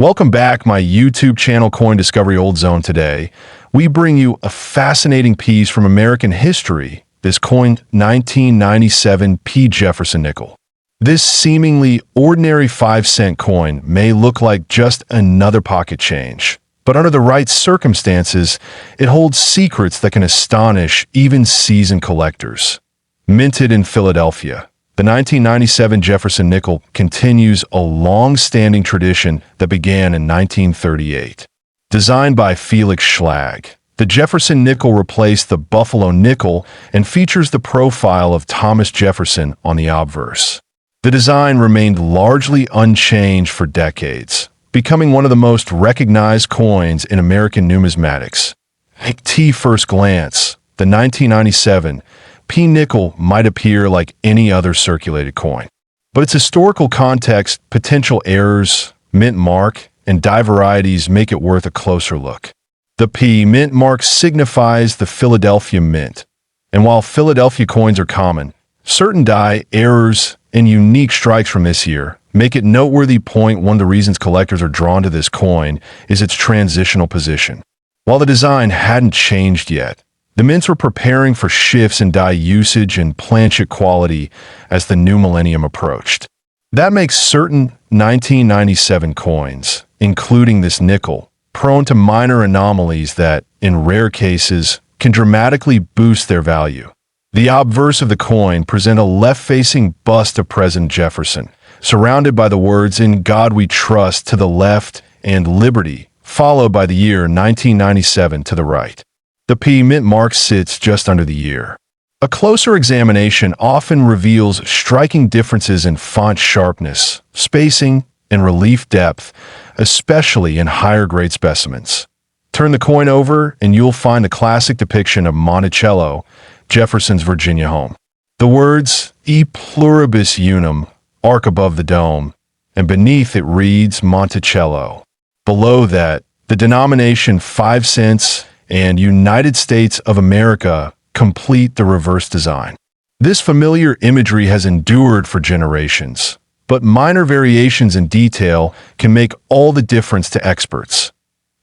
Welcome back, my YouTube channel Coin Discovery Old Zone. Today, we bring you a fascinating piece from American history, this coined 1997 P. Jefferson nickel. This seemingly ordinary 5-cent coin may look like just another pocket change, but under the right circumstances, it holds secrets that can astonish even seasoned collectors. Minted in Philadelphia, the 1997 Jefferson nickel continues a long-standing tradition that began in 1938. Designed by Felix Schlag, the Jefferson nickel replaced the Buffalo nickel and features the profile of Thomas Jefferson on the obverse. The design remained largely unchanged for decades, becoming one of the most recognized coins in American numismatics. At first glance, the 1997 P nickel might appear like any other circulated coin, but its historical context, potential errors, mint mark, and die varieties make it worth a closer look. The P mint mark signifies the Philadelphia Mint, and while Philadelphia coins are common, certain die errors and unique strikes from this year make it noteworthy. One of the reasons collectors are drawn to this coin is its transitional position. While the design hadn't changed yet, the mints were preparing for shifts in die usage and planchet quality as the new millennium approached. That makes certain 1997 coins, including this nickel, prone to minor anomalies that, in rare cases, can dramatically boost their value. The obverse of the coin present a left-facing bust of President Jefferson, surrounded by the words "In God We Trust" to the left and "Liberty," followed by the year 1997 to the right. The P mint mark sits just under the year. A closer examination often reveals striking differences in font sharpness, spacing, and relief depth, especially in higher-grade specimens. Turn the coin over and you'll find the classic depiction of Monticello, Jefferson's Virginia home. The words "E pluribus unum" arc above the dome, and beneath it reads Monticello. Below that, the denomination 5 cents and United States of America complete the reverse design. This familiar imagery has endured for generations, but minor variations in detail can make all the difference to experts.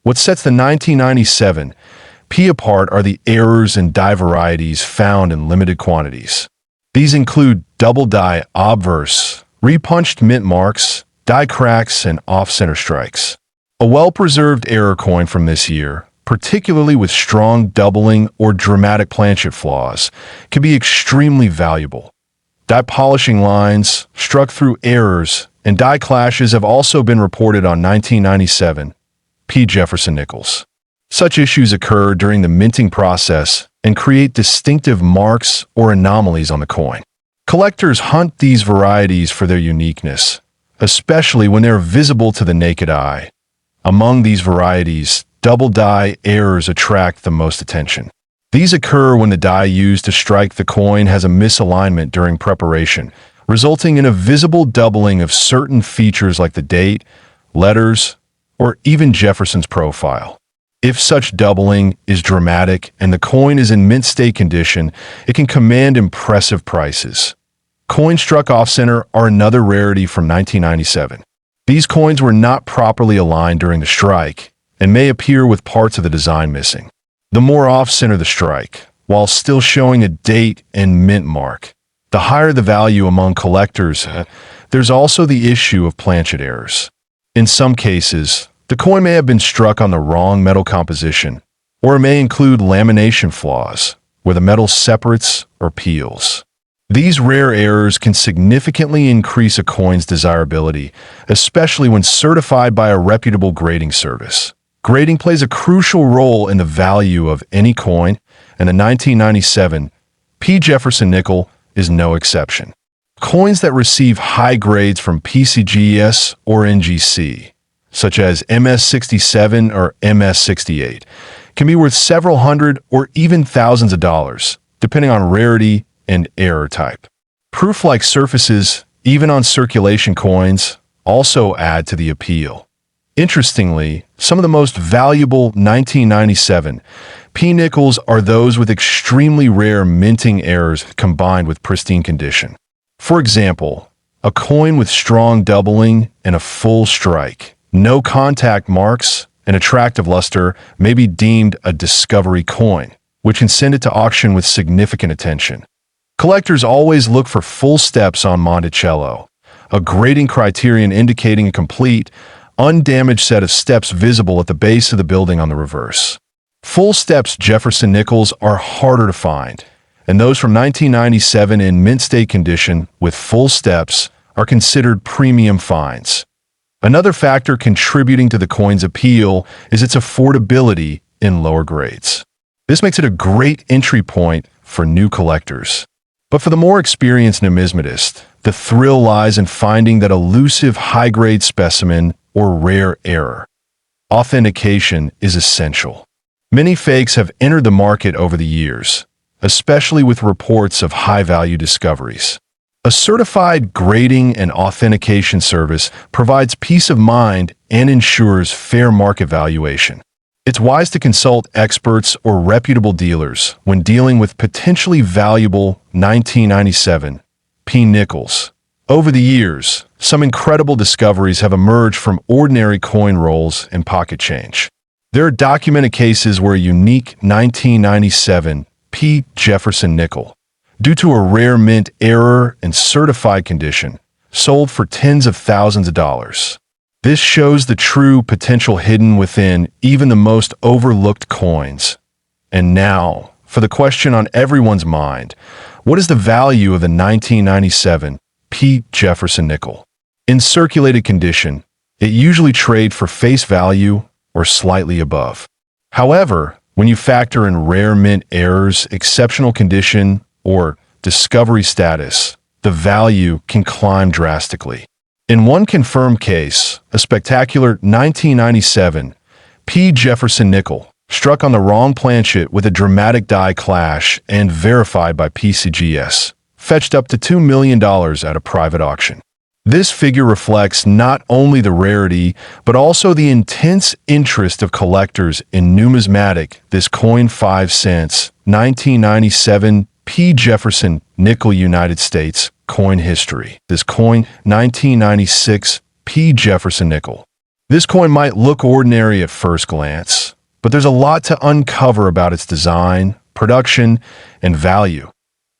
What sets the 1997 P apart are the errors and die varieties found in limited quantities. These include double die obverse, repunched mint marks, die cracks, and off-center strikes. A well-preserved error coin from this year, particularly with strong doubling or dramatic planchet flaws, can be extremely valuable. Die polishing lines, struck through errors, and die clashes have also been reported on 1997 P. Jefferson nickels. Such issues occur during the minting process and create distinctive marks or anomalies on the coin. Collectors hunt these varieties for their uniqueness, especially when they're visible to the naked eye. Among these varieties, double die errors attract the most attention. These occur when the die used to strike the coin has a misalignment during preparation, resulting in a visible doubling of certain features like the date, letters, or even Jefferson's profile. If such doubling is dramatic and the coin is in mint state condition, it can command impressive prices. Coins struck off-center are another rarity from 1997. These coins were not properly aligned during the strike and may appear with parts of the design missing. The more off-center the strike, while still showing a date and mint mark, the higher the value among collectors. There's also the issue of planchet errors. In some cases, the coin may have been struck on the wrong metal composition, or it may include lamination flaws, where the metal separates or peels. These rare errors can significantly increase a coin's desirability, especially when certified by a reputable grading service. Grading plays a crucial role in the value of any coin, and the 1997 P. Jefferson nickel is no exception. Coins that receive high grades from PCGS or NGC, such as MS-67 or MS-68, can be worth several hundred or even thousands of dollars, depending on rarity and error type. Proof-like surfaces, even on circulation coins, also add to the appeal. Interestingly, some of the most valuable 1997 P nickels are those with extremely rare minting errors combined with pristine condition. For example, a coin with strong doubling and a full strike no contact marks, and attractive luster may be deemed a discovery coin, which can send it to auction with significant attention. Collectors always look for full steps on Monticello, a grading criterion indicating a complete, undamaged set of steps visible at the base of the building on the reverse. Full steps Jefferson nickels are harder to find, and those from 1997 in mint state condition with full steps are considered premium finds. Another factor contributing to the coin's appeal is its affordability in lower grades. This makes it a great entry point for new collectors. But for the more experienced numismatist, the thrill lies in finding that elusive high-grade specimen or rare error. Authentication is essential. Many fakes have entered the market over the years, especially with reports of high-value discoveries. A certified grading and authentication service provides peace of mind and ensures fair market valuation. It's wise to consult experts or reputable dealers when dealing with potentially valuable 1997 P nickels. Over the years, some incredible discoveries have emerged from ordinary coin rolls and pocket change. There are documented cases where a unique 1997 P. Jefferson nickel, due to a rare mint error and certified condition, sold for tens of thousands of dollars. This shows the true potential hidden within even the most overlooked coins. And now, for the question on everyone's mind, what is the value of the 1997 P. Jefferson nickel? In circulated condition, it usually trades for face value or slightly above. However, when you factor in rare mint errors, exceptional condition, or discovery status, the value can climb drastically. In one confirmed case, a spectacular 1997 P. Jefferson nickel struck on the wrong planchet with a dramatic die clash and verified by PCGS, fetched up to $2 million at a private auction. This figure reflects not only the rarity, but also the intense interest of collectors in numismatic, this coin 5 cents, 1997 P. Jefferson nickel United States coin history. This coin, 1996 P. Jefferson nickel. This coin might look ordinary at first glance, but there's a lot to uncover about its design, production, and value.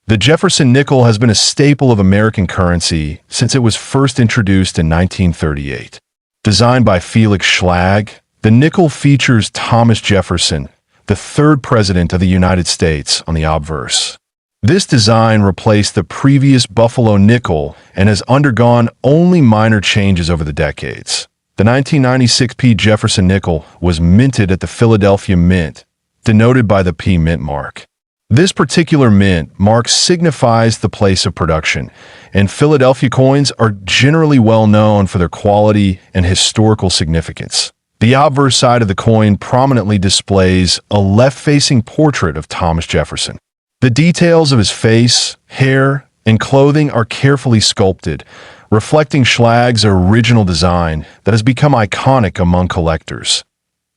The Jefferson nickel has been a staple of American currency since it was first introduced in 1938. Designed by Felix Schlag, the nickel features Thomas Jefferson, the third president of the United States, on the obverse. This design replaced the previous Buffalo nickel and has undergone only minor changes over the decades. The 1996 P. Jefferson nickel was minted at the Philadelphia Mint, denoted by the P mint mark. This particular mint mark signifies the place of production, and Philadelphia coins are generally well known for their quality and historical significance. The obverse side of the coin prominently displays a left-facing portrait of Thomas Jefferson. The details of his face, hair, and clothing are carefully sculpted, reflecting Schlag's original design that has become iconic among collectors.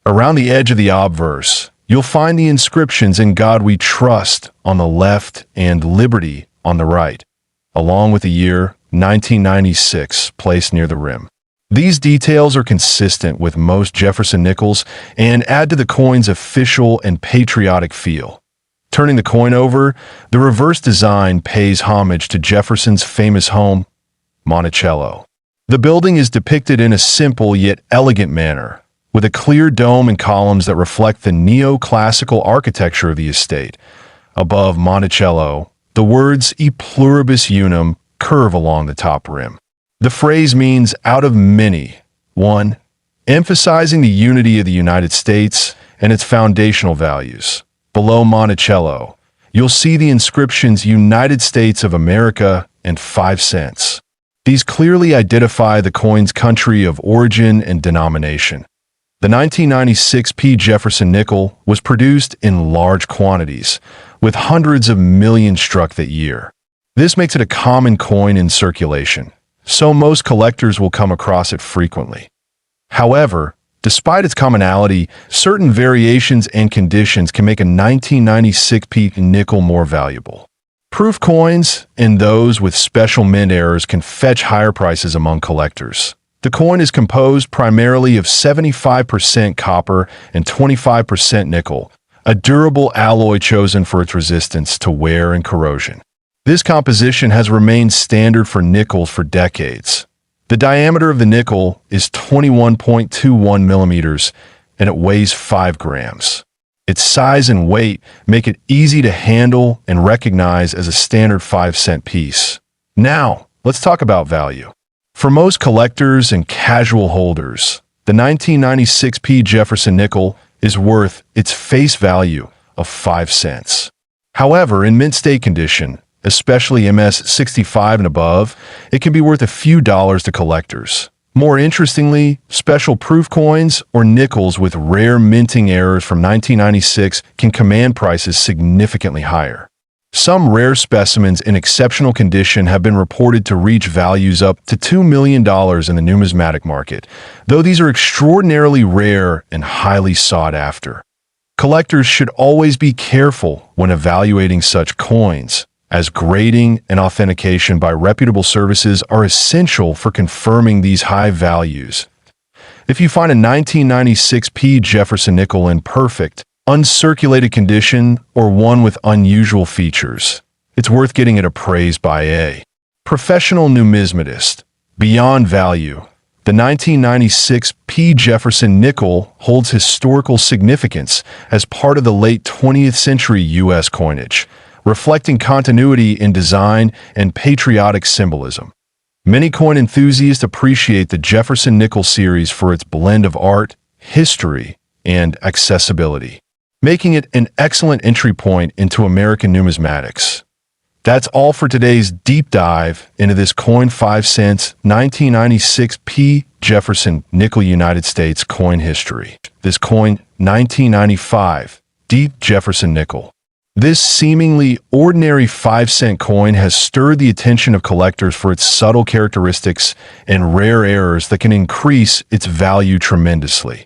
Around the edge of the obverse, you'll find the inscriptions "In God We Trust" on the left and "Liberty" on the right, along with the year 1996 placed near the rim. These details are consistent with most Jefferson nickels and add to the coin's official and patriotic feel. Turning the coin over, the reverse design pays homage to Jefferson's famous home, Monticello. The building is depicted in a simple yet elegant manner, with a clear dome and columns that reflect the neoclassical architecture of the estate. Above Monticello, the words "E pluribus unum" curve along the top rim. The phrase means "out of many, one," emphasizing the unity of the United States and its foundational values. Below Monticello, you'll see the inscriptions "United States of America" and 5 cents. These clearly identify the coin's country of origin and denomination. The 1996 P. Jefferson nickel was produced in large quantities, with hundreds of millions struck that year. This makes it a common coin in circulation, so most collectors will come across it frequently. However, despite its commonality, certain variations and conditions can make a 1996 P. nickel more valuable. Proof coins and those with special mint errors can fetch higher prices among collectors. The coin is composed primarily of 75% copper and 25% nickel, a durable alloy chosen for its resistance to wear and corrosion. This composition has remained standard for nickels for decades. The diameter of the nickel is 21.21 millimeters, and it weighs 5 grams. Its size and weight make it easy to handle and recognize as a standard 5-cent piece. Now, let's talk about value. For most collectors and casual holders, the 1996 P. Jefferson nickel is worth its face value of 5 cents. However, in mint state condition, especially MS 65 and above, it can be worth a few dollars to collectors. More interestingly, special proof coins or nickels with rare minting errors from 1996 can command prices significantly higher. Some rare specimens in exceptional condition have been reported to reach values up to $2 million in the numismatic market, though these are extraordinarily rare and highly sought after. Collectors should always be careful when evaluating such coins, as grading and authentication by reputable services are essential for confirming these high values. If you find a 1996 P. Jefferson nickel in perfect, uncirculated condition or one with unusual features, it's worth getting it appraised by a professional numismatist. Beyond value, the 1996 P. Jefferson nickel holds historical significance as part of the late 20th century U.S. coinage, reflecting continuity in design and patriotic symbolism. Many coin enthusiasts appreciate the Jefferson nickel series for its blend of art, history, and accessibility, making it an excellent entry point into American numismatics. That's all for today's deep dive into this coin 5 cents 1996 P. Jefferson nickel United States coin history. This coin 1995 D. Jefferson nickel. This seemingly ordinary 5-cent coin has stirred the attention of collectors for its subtle characteristics and rare errors that can increase its value tremendously.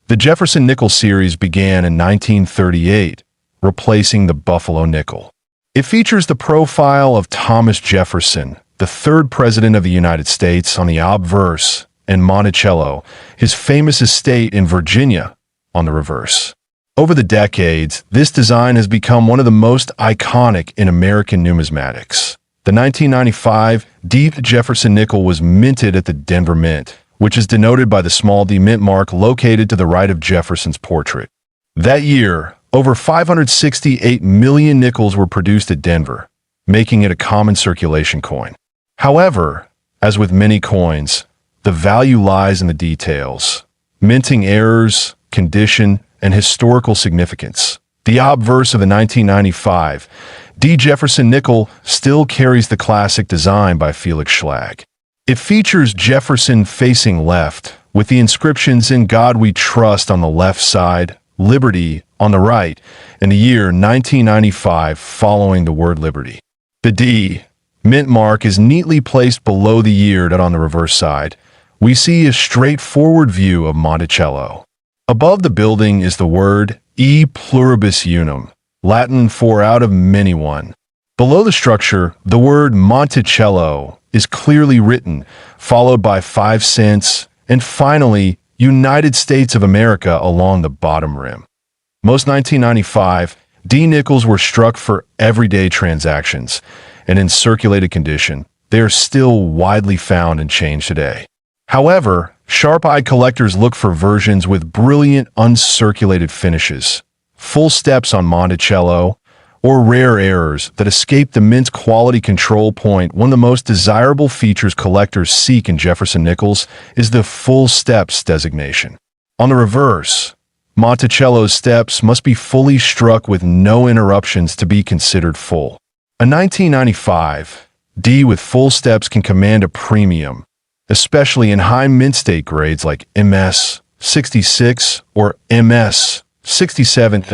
The Jefferson nickel series began in 1938, replacing the Buffalo nickel. It features the profile of Thomas Jefferson, the third president of the United States, on the obverse, and Monticello, his famous estate in Virginia, on the reverse. Over the decades, this design has become one of the most iconic in American numismatics. The 1995 D. Jefferson nickel was minted at the Denver Mint, which is denoted by the small D mint mark located to the right of Jefferson's portrait. That year, over 568 million nickels were produced at Denver, making it a common circulation coin. However, as with many coins, the value lies in the details: minting errors, condition, and historical significance. The obverse of the 1995 D. Jefferson nickel still carries the classic design by Felix Schlag. It features Jefferson facing left, with the inscriptions "In God We Trust" on the left side, "Liberty" on the right, and the year 1995 following the word liberty. The D. mint mark is neatly placed below the year on the reverse side. We see a straightforward view of Monticello. Above the building is the word E pluribus unum, Latin for out of many one. Below the structure, the word Monticello is clearly written, followed by 5 cents, and finally, United States of America along the bottom rim. Most 1995 D nickels were struck for everyday transactions, and in circulated condition, they are still widely found and changed today. However, sharp-eyed collectors look for versions with brilliant uncirculated finishes, full steps on Monticello, or rare errors that escape the mint's quality control point. One of the most desirable features collectors seek in Jefferson nickels is the full steps designation. On the reverse, Monticello's steps must be fully struck with no interruptions to be considered full. A 1995 D with full steps can command a premium, especially in high mint state grades like MS 66 or MS 67.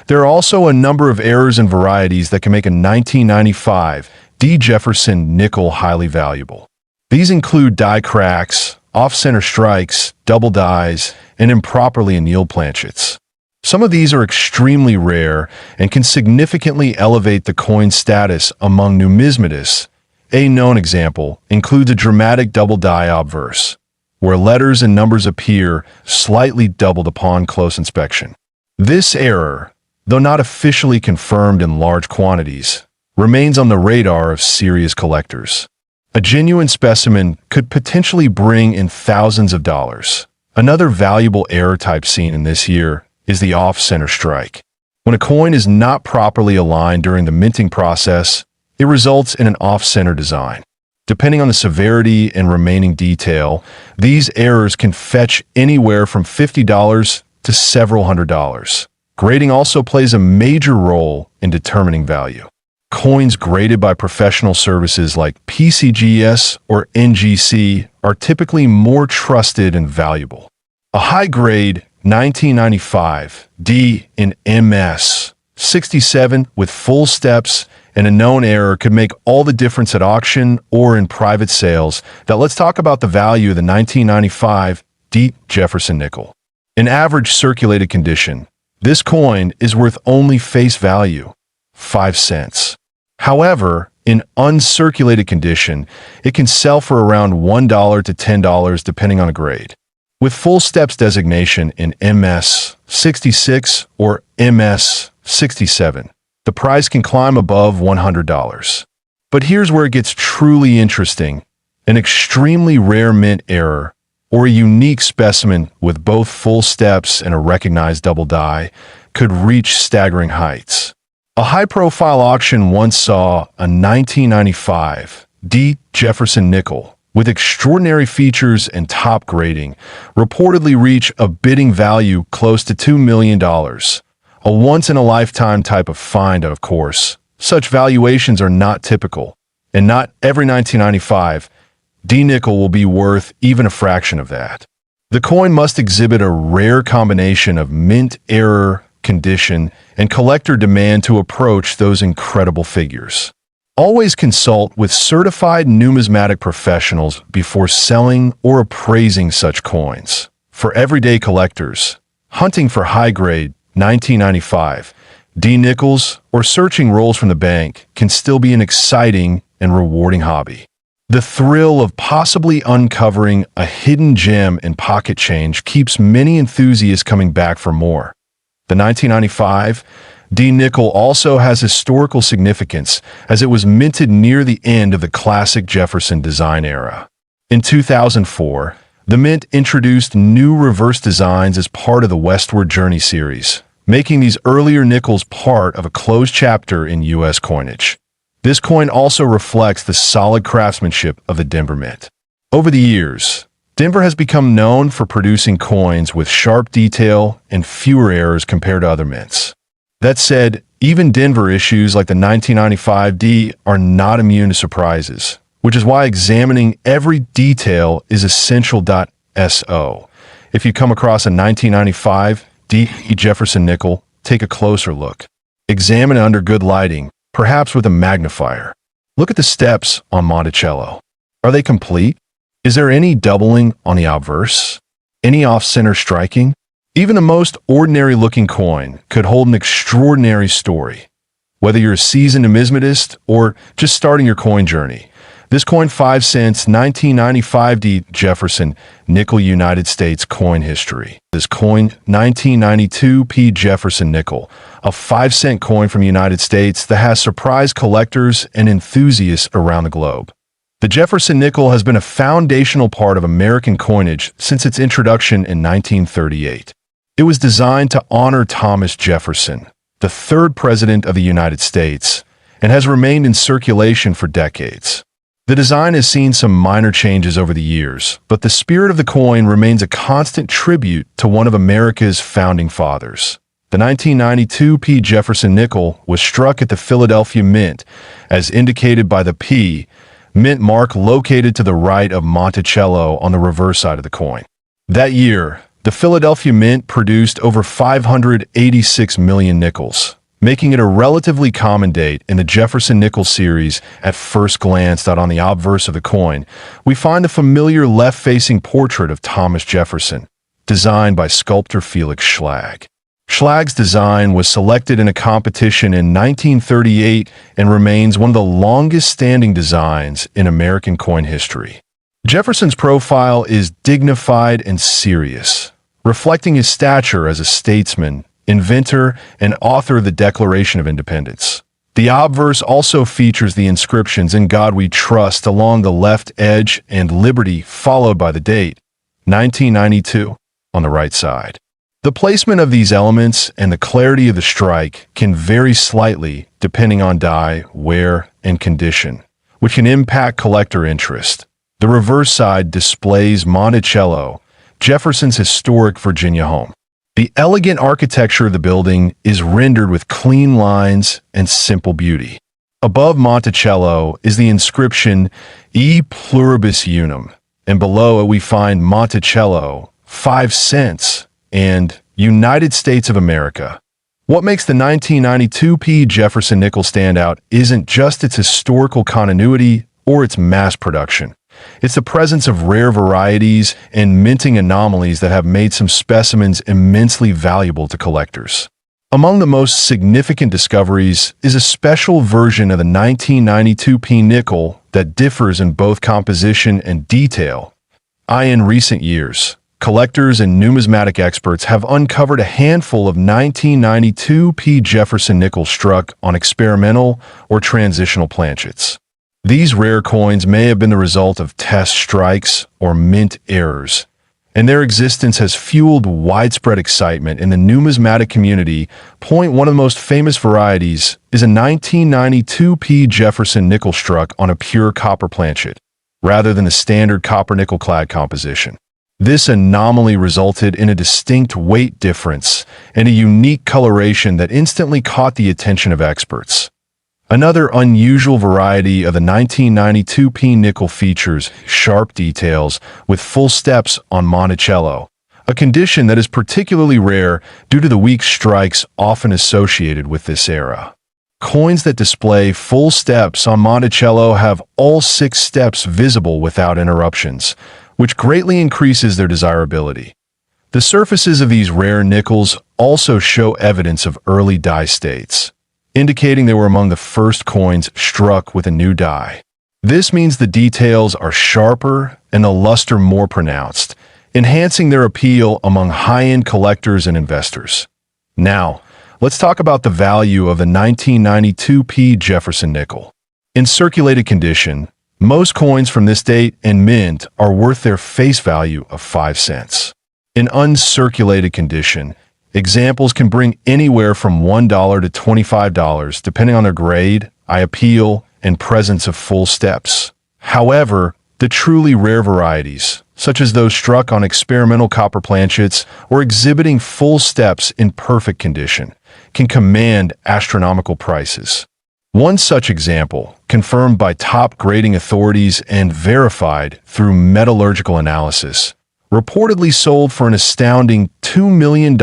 There are also a number of errors and varieties that can make a 1995 D. Jefferson nickel highly valuable. These include die cracks, off-center strikes, double dies, and improperly annealed planchets. Some of these are extremely rare and can significantly elevate the coin's status among numismatists. A known example includes a dramatic double die obverse. where letters and numbers appear slightly doubled upon close inspection. This error, though not officially confirmed in large quantities, remains on the radar of serious collectors. A genuine specimen could potentially bring in thousands of dollars. Another valuable error type seen in this year is the off-center strike. When a coin is not properly aligned during the minting process, it results in an off-center design. Depending on the severity and remaining detail, these errors can fetch anywhere from $50 to several $100s. Grading also plays a major role in determining value. Coins graded by professional services like PCGS or NGC are typically more trusted and valuable. A high-grade 1995 D in MS 67 with full steps and a known error could make all the difference at auction or in private sales. Now let's talk about the value of the 1995 D Jefferson nickel. In average circulated condition, this coin is worth only face value, 5 cents. However, in uncirculated condition, it can sell for around $1 to $10 depending on a grade. With full steps designation in MS 66 or MS 67, the price can climb above $100. But here's where it gets truly interesting. An extremely rare mint error, or a unique specimen with both full steps and a recognized double die, could reach staggering heights. A high-profile auction once saw a 1995 D Jefferson nickel with extraordinary features and top grading reportedly reach a bidding value close to $2 million. A once-in-a-lifetime type of find, of course. Such valuations are not typical, and not every 1995 D nickel will be worth even a fraction of that. The coin must exhibit a rare combination of mint error, condition, and collector demand to approach those incredible figures. Always consult with certified numismatic professionals before selling or appraising such coins. For everyday collectors, hunting for high-grade 1995 D nickels or searching rolls from the bank can still be an exciting and rewarding hobby. The thrill of possibly uncovering a hidden gem in pocket change keeps many enthusiasts coming back for more. The 1995 D nickel also has historical significance as it was minted near the end of the classic Jefferson design era. In 2004, the mint introduced new reverse designs as part of the Westward Journey series, making these earlier nickels part of a closed chapter in U.S. coinage. This coin also reflects the solid craftsmanship of the Denver Mint. Over the years, Denver has become known for producing coins with sharp detail and fewer errors compared to other mints. That said, even Denver issues like the 1995 D are not immune to surprises, which is why examining every detail is essential. So, if you come across a 1995 D Jefferson nickel, take a closer look. Examine it under good lighting, perhaps with a magnifier. Look at the steps on Monticello. Are they complete? Is there any doubling on the obverse? Any off-center striking? Even the most ordinary-looking coin could hold an extraordinary story. Whether you're a seasoned numismatist or just starting your coin journey, this coin 5 cents 1995 D Jefferson nickel United States coin history. This coin 1992 P Jefferson nickel, a 5-cent coin from the United States that has surprised collectors and enthusiasts around the globe. The Jefferson nickel has been a foundational part of American coinage since its introduction in 1938. It was designed to honor Thomas Jefferson, the third president of the United States, and has remained in circulation for decades. The design has seen some minor changes over the years, but the spirit of the coin remains a constant tribute to one of America's founding fathers. The 1992 P Jefferson nickel was struck at the Philadelphia Mint, as indicated by the P mint mark located to the right of Monticello on the reverse side of the coin. That year, the Philadelphia Mint produced over 586 million nickels, making it a relatively common date in the Jefferson nickel series. At first glance, on the obverse of the coin, we find the familiar left-facing portrait of Thomas Jefferson, designed by sculptor Felix Schlag. Schlag's design was selected in a competition in 1938 and remains one of the longest-standing designs in American coin history. Jefferson's profile is dignified and serious, reflecting his stature as a statesman, inventor, and author of the Declaration of Independence. The obverse also features the inscriptions "In God We Trust" along the left edge and "Liberty," followed by the date, 1992, on the right side. The placement of these elements and the clarity of the strike can vary slightly depending on die, wear, and condition, which can impact collector interest. The reverse side displays Monticello, Jefferson's historic Virginia home. The elegant architecture of the building is rendered with clean lines and simple beauty. Above Monticello is the inscription "E Pluribus Unum," and below it we find Monticello, 5 cents, and United States of America. What makes the 1992 P. Jefferson nickel stand out isn't just its historical continuity or its mass production. It's the presence of rare varieties and minting anomalies that have made some specimens immensely valuable to collectors. Among the most significant discoveries is a special version of the 1992 P nickel that differs in both composition and detail. In recent years, collectors and numismatic experts have uncovered a handful of 1992 P. Jefferson nickels struck on experimental or transitional planchets. These rare coins may have been the result of test strikes or mint errors, and their existence has fueled widespread excitement in the numismatic community. One of the most famous varieties is a 1992 P. Jefferson nickel struck on a pure copper planchet, rather than the standard copper-nickel clad composition. This anomaly resulted in a distinct weight difference and a unique coloration that instantly caught the attention of experts. Another unusual variety of the 1992 P nickel features sharp details with full steps on Monticello, a condition that is particularly rare due to the weak strikes often associated with this era. Coins that display full steps on Monticello have all 6 steps visible without interruptions, which greatly increases their desirability. The surfaces of these rare nickels also show evidence of early die states, indicating they were among the first coins struck with a new die. This means the details are sharper and the luster more pronounced, enhancing their appeal among high-end collectors and investors. Now, let's talk about the value of the 1992 P. Jefferson nickel. In circulated condition, most coins from this date and mint are worth their face value of 5 cents. In uncirculated condition, examples can bring anywhere from $1 to $25 depending on their grade, eye appeal, and presence of full steps. However, the truly rare varieties, such as those struck on experimental copper planchets or exhibiting full steps in perfect condition, can command astronomical prices. One such example, confirmed by top grading authorities and verified through metallurgical analysis, reportedly sold for an astounding $2 million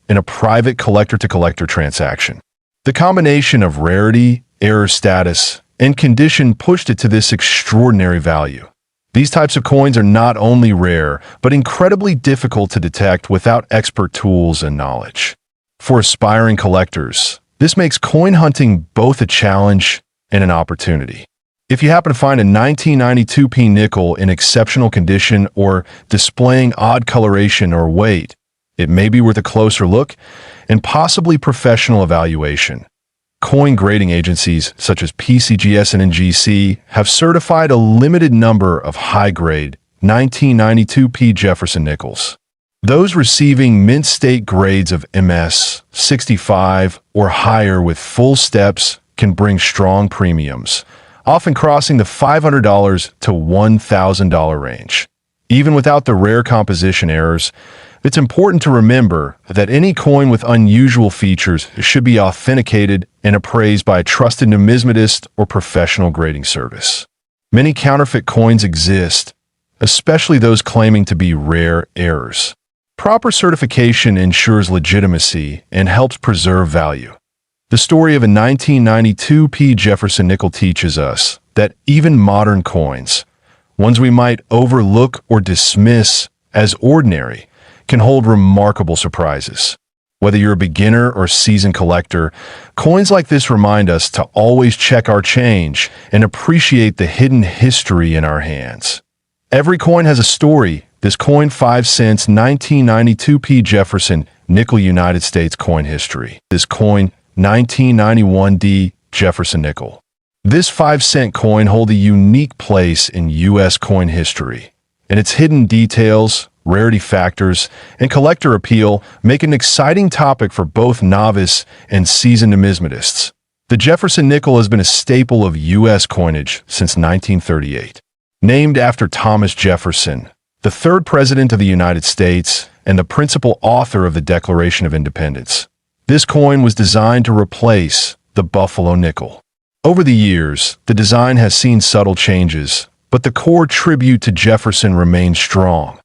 in a private collector-to-collector transaction. The combination of rarity, error status, and condition pushed it to this extraordinary value. These types of coins are not only rare, but incredibly difficult to detect without expert tools and knowledge. For aspiring collectors, this makes coin hunting both a challenge and an opportunity. If you happen to find a 1992 P nickel in exceptional condition or displaying odd coloration or weight, it may be worth a closer look and possibly professional evaluation. Coin grading agencies such as PCGS and NGC have certified a limited number of high-grade 1992 P Jefferson nickels. Those receiving mint state grades of MS 65 or higher with full steps can bring strong premiums, often crossing the $500 to $1,000 range. Even without the rare composition errors, it's important to remember that any coin with unusual features should be authenticated and appraised by a trusted numismatist or professional grading service. Many counterfeit coins exist, especially those claiming to be rare errors. Proper certification ensures legitimacy and helps preserve value. The story of a 1992 P. Jefferson nickel teaches us that even modern coins, ones we might overlook or dismiss as ordinary, can hold remarkable surprises. Whether you're a beginner or seasoned collector, coins like this remind us to always check our change and appreciate the hidden history in our hands. Every coin has a story. This coin 5 cents 1992 P. Jefferson nickel United States coin history. This coin 1991 D. Jefferson nickel. This 5-cent coin holds a unique place in U.S. coin history, and its hidden details, rarity factors, and collector appeal make it an exciting topic for both novice and seasoned numismatists. The Jefferson nickel has been a staple of U.S. coinage since 1938. Named after Thomas Jefferson, the third president of the United States and the principal author of the Declaration of Independence, this coin was designed to replace the Buffalo nickel. Over the years, the design has seen subtle changes, but the core tribute to Jefferson remains strong.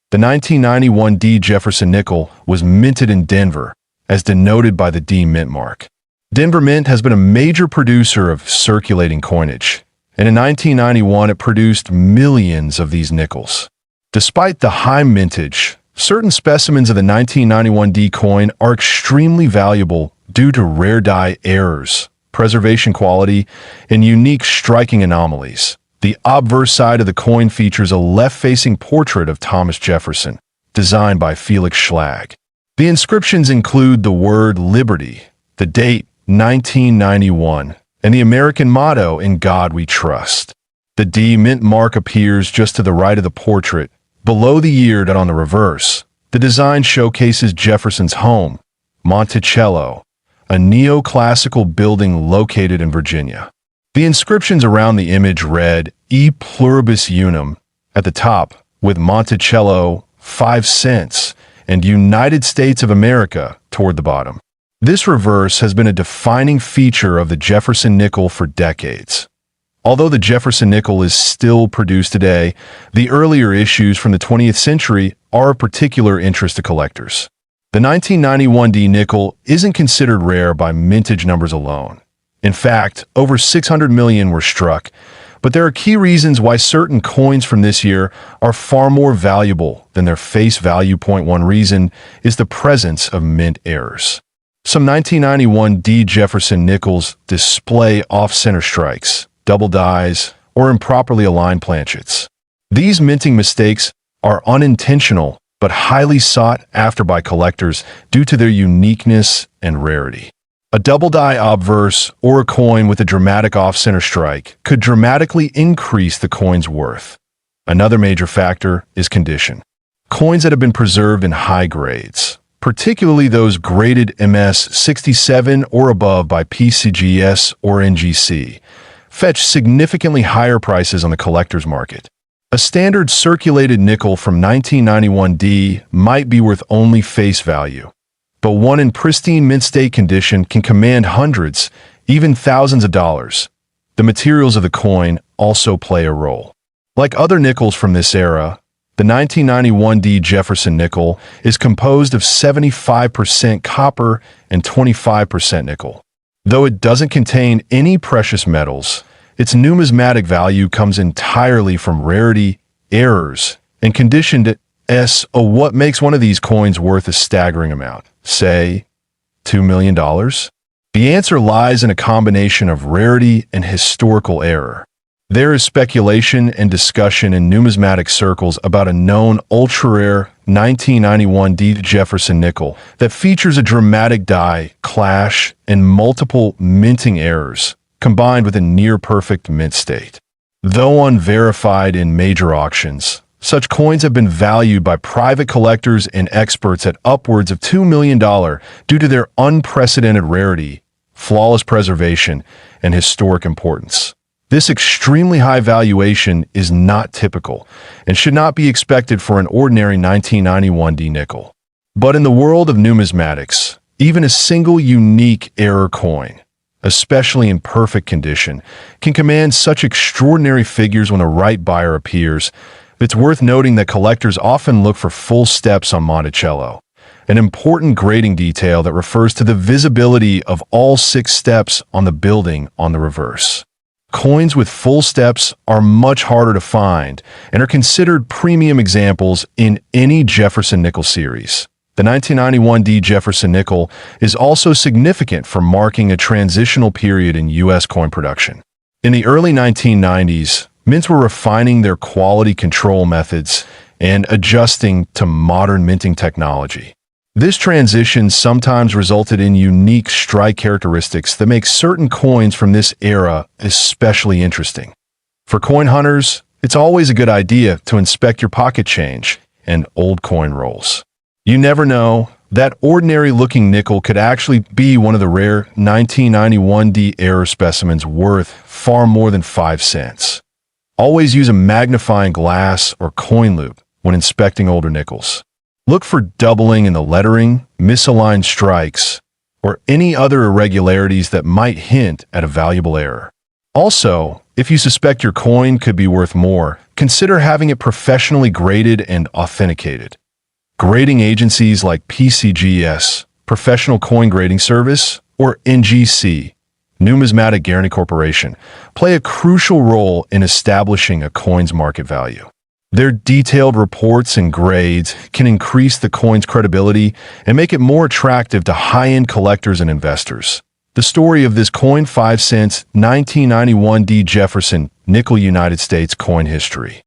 The 1991 D. Jefferson nickel was minted in Denver, as denoted by the D mint mark. Denver Mint has been a major producer of circulating coinage, and in 1991 it produced millions of these nickels. Despite the high mintage, certain specimens of the 1991 D coin are extremely valuable due to rare die errors, preservation quality, and unique striking anomalies. The obverse side of the coin features a left-facing portrait of Thomas Jefferson, designed by Felix Schlag. The inscriptions include the word Liberty, the date 1991, and the American motto, In God We Trust. The D mint mark appears just to the right of the portrait, below the year date on the reverse. The design showcases Jefferson's home, Monticello, a neoclassical building located in Virginia. The inscriptions around the image read, E pluribus unum, at the top, with Monticello, 5 cents, and United States of America toward the bottom. This reverse has been a defining feature of the Jefferson nickel for decades. Although the Jefferson nickel is still produced today, the earlier issues from the 20th century are of particular interest to collectors. The 1991 D nickel isn't considered rare by mintage numbers alone. In fact, over 600 million were struck, but there are key reasons why certain coins from this year are far more valuable than their face value. One reason is the presence of mint errors. Some 1991 D Jefferson nickels display off-center strikes, double dies, or improperly aligned planchets. These minting mistakes are unintentional but highly sought after by collectors due to their uniqueness and rarity. A double die obverse or a coin with a dramatic off-center strike could dramatically increase the coin's worth. Another major factor is condition. Coins that have been preserved in high grades, particularly those graded MS 67 or above by PCGS or NGC, fetch significantly higher prices on the collector's market. A standard circulated nickel from 1991 D might be worth only face value, but one in pristine mint state condition can command hundreds, even thousands of dollars. The materials of the coin also play a role. Like other nickels from this era, the 1991 D Jefferson nickel is composed of 75% copper and 25% nickel. Though it doesn't contain any precious metals, its numismatic value comes entirely from rarity, errors, and condition to what makes one of these coins worth a staggering amount, say, $2 million? The answer lies in a combination of rarity and historical error. There is speculation and discussion in numismatic circles about a known ultra-rare 1991 D Jefferson nickel that features a dramatic die clash and multiple minting errors, combined with a near-perfect mint state. Though unverified in major auctions, such coins have been valued by private collectors and experts at upwards of $2 million due to their unprecedented rarity, flawless preservation, and historic importance. This extremely high valuation is not typical and should not be expected for an ordinary 1991 D nickel. But in the world of numismatics, even a single unique error coin, especially in perfect condition, can command such extraordinary figures when the right buyer appears. It's worth noting that collectors often look for full steps on Monticello, an important grading detail that refers to the visibility of all 6 steps on the building on the reverse. Coins with full steps are much harder to find and are considered premium examples in any Jefferson nickel series. The 1991 D Jefferson nickel is also significant for marking a transitional period in U.S. coin production. In the early 1990s, Mints were refining their quality control methods and adjusting to modern minting technology. This transition sometimes resulted in unique strike characteristics that make certain coins from this era especially interesting. For coin hunters, it's always a good idea to inspect your pocket change and old coin rolls. You never know, that ordinary-looking nickel could actually be one of the rare 1991D error specimens worth far more than 5 cents. Always use a magnifying glass or coin loupe when inspecting older nickels. Look for doubling in the lettering, misaligned strikes, or any other irregularities that might hint at a valuable error. Also, if you suspect your coin could be worth more, consider having it professionally graded and authenticated. Grading agencies like PCGS, Professional Coin Grading Service, or NGC, Numismatics Guarantee Corporation, play a crucial role in establishing a coin's market value. Their detailed reports and grades can increase the coin's credibility and make it more attractive to high-end collectors and investors. The story of this coin 5 cents 1991 D. Jefferson nickel United States coin history.